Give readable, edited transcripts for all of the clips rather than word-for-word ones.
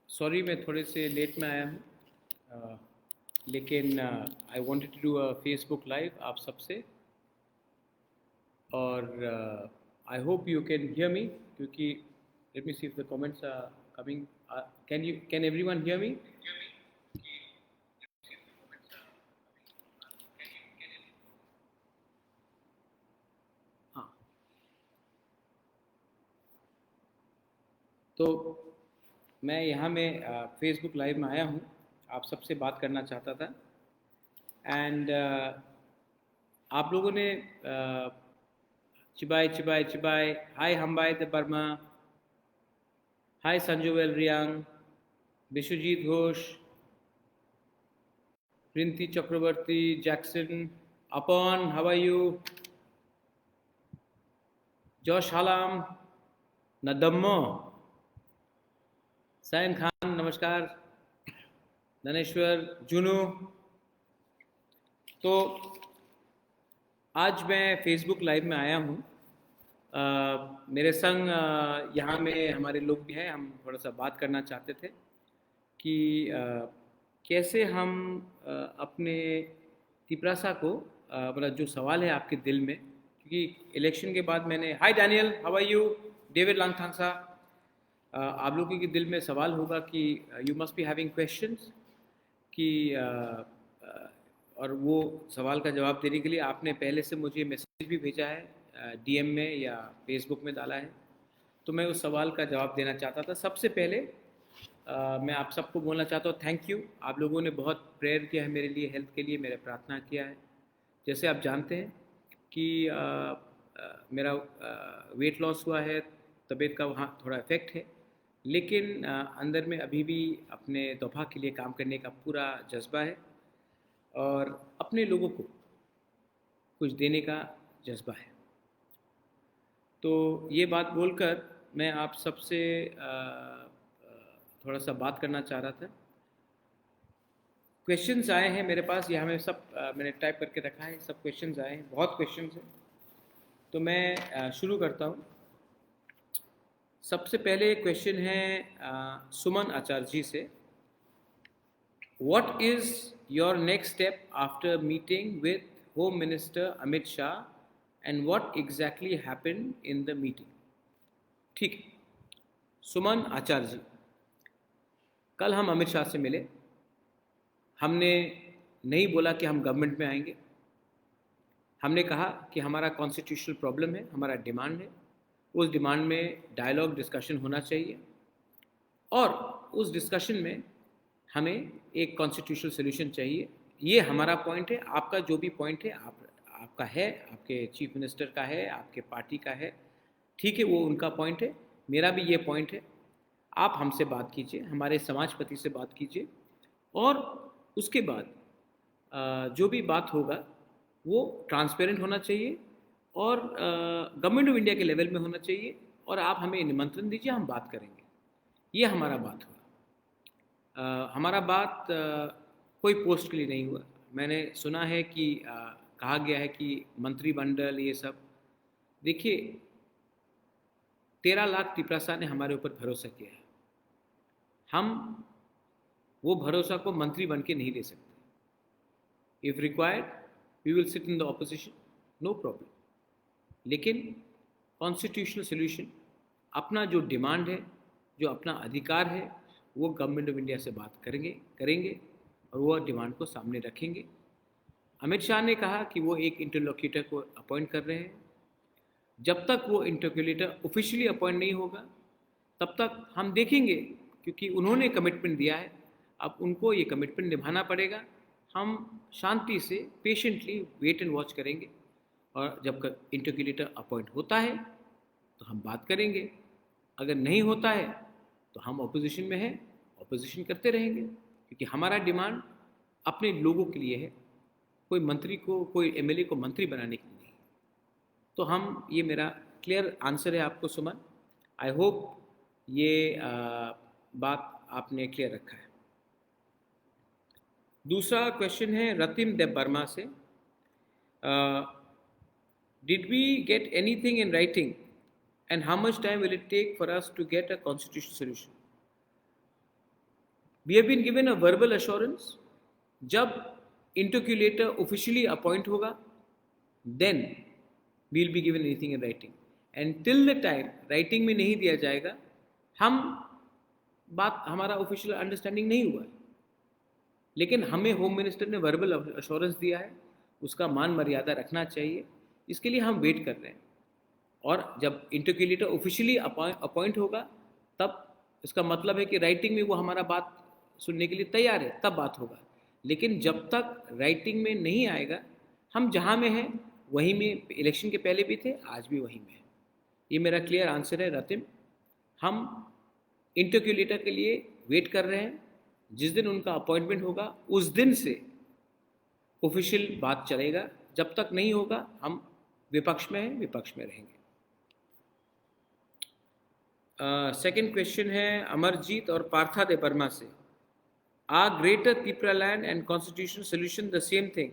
Sorry मैं थोड़े से लेट में आया हूँ, लेकिन I wanted to do a Facebook live आप सबसे। और I hope you can hear me, क्योंकि let me see if the comments are coming. Can everyone hear me? हाँ, तो मैं यहाँ में फेसबुक लाइव में आया हूँ, आप सबसे बात करना चाहता था। एंड आप लोगों ने चिबाई चिबाई चिबाई, hi Hambai Debbarma, hi Sanjuvel Reang, Biswajit Ghosh, Printi Chakraborty, Jackson, अपन, how are you, Josh Halam, नदम्मो, San Khan, नमस्कार, धनेश्वर, जुनू। तो आज मैं फेसबुक लाइव में आया हूँ। मेरे संग यहाँ में हमारे लोग भी हैं, हम थोड़ा सा बात करना चाहते थे कि कैसे हम अपने तिपरासा को मतलब जो सवाल है आपके दिल में, क्योंकि इलेक्शन के बाद मैंने, hi Daniel, how are you, David Langthangsa, आप लोगों के दिल में सवाल होगा कि you must be having questions कि और वो सवाल का जवाब देने के लिए आपने पहले से मुझे मैसेज भी भेजा है, डीएम में या फेसबुक में डाला है। तो मैं उस सवाल का जवाब देना चाहता था। सबसे पहले मैं आप सबको बोलना चाहता हूँ थैंक यू। आप लोगों ने बहुत प्रेयर किया है मेरे लिए, हेल्थ के लिए मेरे प्रार्थना किया है। जैसे आप जानते हैं कि मेरा वेट लॉस हुआ है, तबीयत का वहाँ थोड़ा इफेक्ट है, लेकिन अंदर में अभी भी अपने तोहफ़ा के लिए काम करने का पूरा जज्बा है और अपने लोगों को कुछ देने का जज्बा है। तो ये बात बोलकर मैं आप सबसे थोड़ा सा बात करना चाह रहा था। क्वेश्चंस आए हैं मेरे पास, यहाँ में सब मैंने टाइप करके रखा है, सब क्वेश्चंस आए हैं, बहुत क्वेश्चंस हैं। तो मैं शुरू करता हूँ। सबसे पहले क्वेश्चन है सुमन आचार्य जी से, what is your next step after meeting with home minister Amit Shah and what exactly happened in the meeting. ठीक है सुमन आचार्य जी, कल हम अमित शाह से मिले। हमने नहीं बोला कि हम गवर्नमेंट में आएंगे, हमने कहा कि हमारा कॉन्स्टिट्यूशनल प्रॉब्लम है, हमारा डिमांड है, उस डिमांड में डायलॉग डिस्कशन होना चाहिए और उस डिस्कशन में हमें एक कॉन्स्टिट्यूशनल सोल्यूशन चाहिए। ये हमारा पॉइंट है, आपका जो भी पॉइंट है आपका है, आपके चीफ मिनिस्टर का है, आपके पार्टी का है, ठीक है, वो उनका पॉइंट है, मेरा भी ये पॉइंट है। आप हमसे बात कीजिए, हमारे समाजपति से बात कीजिए और उसके बाद जो भी बात होगा वो ट्रांसपेरेंट होना चाहिए और गवर्नमेंट ऑफ इंडिया के लेवल में होना चाहिए और आप हमें निमंत्रण दीजिए, हम बात करेंगे। ये हमारा बात हुआ। हमारा बात कोई पोस्ट के लिए नहीं हुआ। मैंने सुना है कि कहा गया है कि मंत्रिमंडल ये सब, देखिए 13 लाख तिपरासा ने हमारे ऊपर भरोसा किया है, हम वो भरोसा को मंत्री बन के नहीं ले सकते। If required we will sit in the opposition, no problem, लेकिन कॉन्स्टिट्यूशनल सोल्यूशन, अपना जो डिमांड है, जो अपना अधिकार है, वो गवर्नमेंट ऑफ इंडिया से बात करेंगे और वो डिमांड को सामने रखेंगे। अमित शाह ने कहा कि वो एक इंटरलोक्यूटर को अपॉइंट कर रहे हैं। जब तक वो इंटरलोक्यूटर ऑफिशियली अपॉइंट नहीं होगा तब तक हम देखेंगे, क्योंकि उन्होंने कमिटमेंट दिया है, अब उनको ये कमिटमेंट निभाना पड़ेगा। हम शांति से पेशेंटली वेट एंड वॉच करेंगे और जब इंटरलोक्यूटर अपॉइंट होता है तो हम बात करेंगे, अगर नहीं होता है तो हम ऑपोजिशन में हैं, ऑपोजिशन करते रहेंगे, क्योंकि हमारा डिमांड अपने लोगों के लिए है, कोई मंत्री को, कोई एमएलए को मंत्री बनाने के लिए नहीं। तो हम, ये मेरा क्लियर आंसर है आपको सुमन। आई होप ये बात आपने क्लियर रखा है। दूसरा क्वेश्चन है रतिम देव वर्मा से, did we get anything in writing and how much time will it take for us to get a constitutional solution? We have been given a verbal assurance, जब interlocutor officially appoint होगा then we will be given anything in writing, and till the time writing में नहीं दिया जाएगा, हमारा official understanding नहीं हुआ है। लेकिन हमें होम मिनिस्टर ने वर्बल अश्योरेंस दिया है, उसका मान मर्यादा रखना चाहिए, इसके लिए हम वेट कर रहे हैं। और जब इंटरक्यूलेटर ऑफिशियली अपॉइंट होगा तब इसका मतलब है कि राइटिंग में वो हमारा बात सुनने के लिए तैयार है, तब बात होगा। लेकिन जब तक राइटिंग में नहीं आएगा, हम जहाँ में हैं वहीं में, इलेक्शन के पहले भी थे, आज भी वहीं में है। ये मेरा क्लियर आंसर है रतिम। हम इंटरक्यूलेटर के लिए वेट कर रहे हैं, जिस दिन उनका अपॉइंटमेंट होगा उस दिन से ऑफिशियल बात चलेगा, जब तक नहीं होगा हम विपक्ष में हैं, विपक्ष में रहेंगे। सेकंड क्वेश्चन है अमरजीत और पार्था दे बर्मा से। Are greater Tipraland and constitution solution the same thing?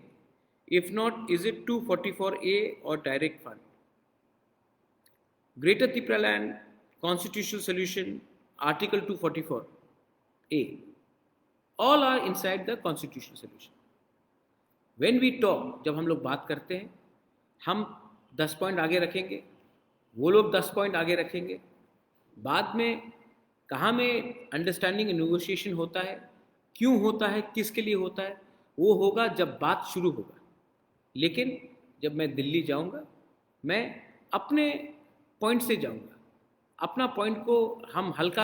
If not, is it 244A और direct fund? Greater Tipraland constitutional solution, article 244A, all are inside the constitutional solution. When we talk, जब हम लोग बात करते हैं, हम 10 पॉइंट आगे रखेंगे, वो लोग 10 पॉइंट आगे रखेंगे। बाद में कहाँ में अंडरस्टैंडिंग नेगोशिएशन होता है, क्यों होता है, किसके लिए होता है, वो होगा जब बात शुरू होगा। लेकिन जब मैं दिल्ली जाऊंगा, मैं अपने पॉइंट से जाऊंगा, अपना पॉइंट को हम हल्का